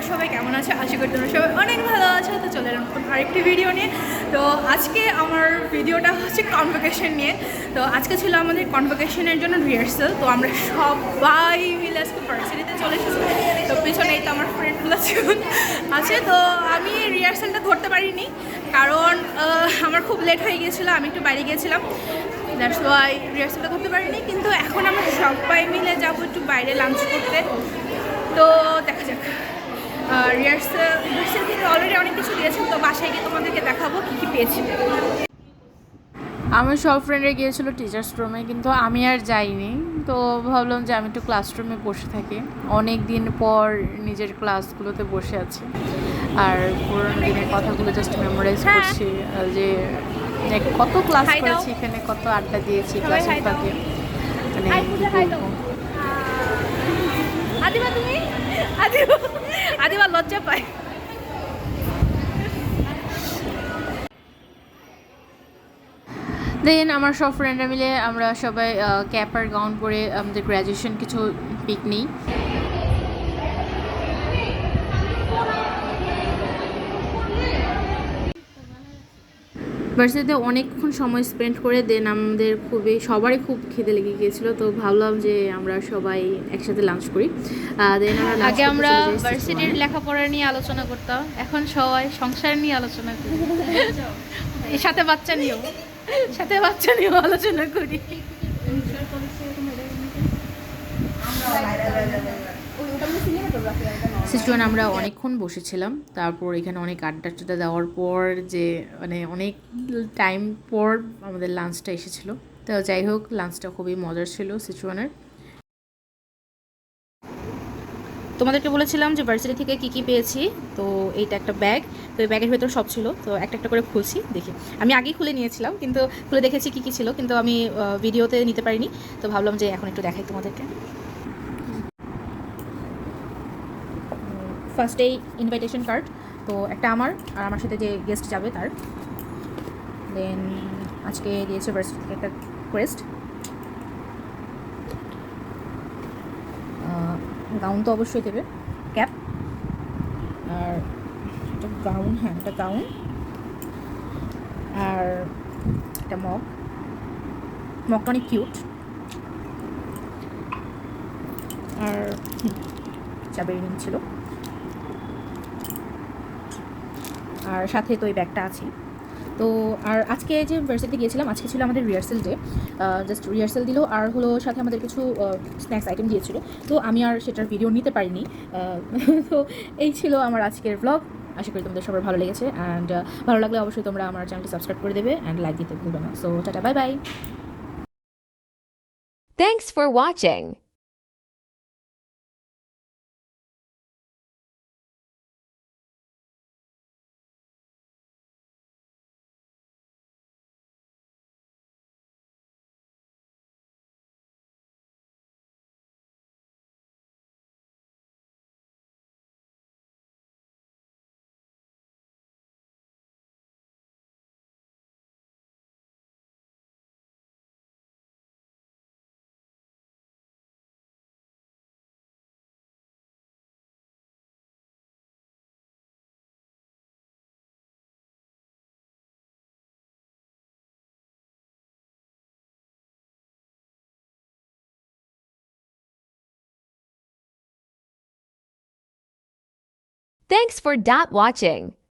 তোমরা সবাই কেমন আছো? আশা করি তোমরা সবাই অনেক ভালো আছো। তো চলে এলাম নতুন আরেকটি ভিডিও নিয়ে। তো আজকে আমার ভিডিওটা হচ্ছে কনভোকেশন নিয়ে। তো আজকে ছিল আমাদের কনভোকেশনের জন্য রিহার্সাল। তো আমরা সবাই মিলে আজকে ভার্সিটিতে চলে এসেছি। তো পিছনেই তো আমার ফ্রেন্ডগুলো আছে। তো আমি রিহার্সালটা ধরতে পারিনি, কারণ আমার খুব লেট হয়ে গিয়েছিলো। আমি একটু বাইরে গিয়েছিলাম, দ্যাটস ওয়াই রিহার্সালটা করতে পারিনি। কিন্তু এখন আমরা সবাই মিলে যাবো একটু বাইরে লাঞ্চ করতে। তো দেখা যাক। রিহার্সাল থেকে অলরেডি অনেক কিছু দিয়েছে, তো বাসায় গিয়ে তোমাদেরকে দেখাবো কী কী পেয়েছি। আমার সব ফ্রেন্ডরা গিয়েছিল টিচার্স রুমে, কিন্তু আমি আর যাইনি। তো ভাবলাম যে আমি একটু ক্লাসরুমে বসে থাকি, অনেক দিন পর নিজের ক্লাসগুলোতে বসে আছি আর পুরোনো দিনের কথাগুলো জাস্ট মেমোরাইজ করছি, যে কত ক্লাস করেছি এখানে, কত আড্ডা দিয়েছি ক্লাসের ফাঁকে। মানে আদিবা, তুমি আদিবা লজ্জা পায়। দেন আমার সব ফ্রেন্ডরা মিলে আমরা সবাই ক্যাপ আর গাউন পরে আমাদের গ্র্যাজুয়েশন কিছু পিক নিই। ভার্সিটিতে অনেকক্ষণ সময় স্পেন্ড করে দেন আমাদের সবারই খুব খিদে লেগে গিয়েছিলো। তো ভাবলাম যে আমরা সবাই একসাথে লাঞ্চ করি। দেন আগে আমরা ভার্সিটির লেখাপড়া নিয়ে আলোচনা করতাম, এখন সবাই সংসার নিয়ে আলোচনা করি। সাথে বাচ্চা নিয়েও আলোচনা করি। সিচুয়ান আমরা অনেকক্ষণ বসেছিলাম, তারপর এখানে অনেক আড্ডা টাড্ডা দেওয়ার পর যে মানে অনেক টাইম পর আমাদের লাঞ্চটা এসেছিলো। তো যাই হোক, লাঞ্চটা খুবই মজার ছিল সিচুয়ানের। তোমাদেরকে বলেছিলাম যে ভার্সিটি থেকে কী কী পেয়েছি। তো এইটা একটা ব্যাগ, তো এই ব্যাগের ভেতর সব ছিল। তো একটা একটা করে খুলছি, দেখি। আমি আগেই খুলে নিয়েছিলাম, কিন্তু খুলে দেখেছি কী কী ছিল, কিন্তু আমি ভিডিওতে নিতে পারিনি। তো ভাবলাম যে এখন একটু দেখাই তোমাদেরকে। ফার্স্টেই ইনভাইটেশন কার্ড, তো একটা আমার আর আমার সাথে যে গেস্ট যাবে তার। দেন আজকে দিয়েছে ভার্সিটি থেকে একটা ক্রেস্ট, গাউন তো অবশ্যই দেবে, ক্যাপ, আর একটা গাউন, একটা গাউন, আর একটা মগটা অনেক কিউট, আর চাবির রিং ছিল, আর সাথে তো এই ব্যাগটা আছে। তো আর আজকে যে ভার্সিটিতে গিয়েছিলাম, আজকে ছিল আমাদের রিহার্সাল ডে। জাস্ট রিহার্সাল দিল, আর হলো সাথে আমাদের কিছু স্ন্যাক্স আইটেম দিয়েছিল। তো আমি আর সেটার ভিডিও নিতে পারিনি। তো এই ছিল আমার আজকের ব্লগ। আশা করি তোমাদের সবার ভালো লেগেছে, অ্যান্ড ভালো লাগলে অবশ্যই তোমরা আমার চ্যানেলটি সাবস্ক্রাইব করে দেবে অ্যান্ড লাইক দিতে ভুলবে না। So tata, bye bye. Thanks for watching. Thanks for watching.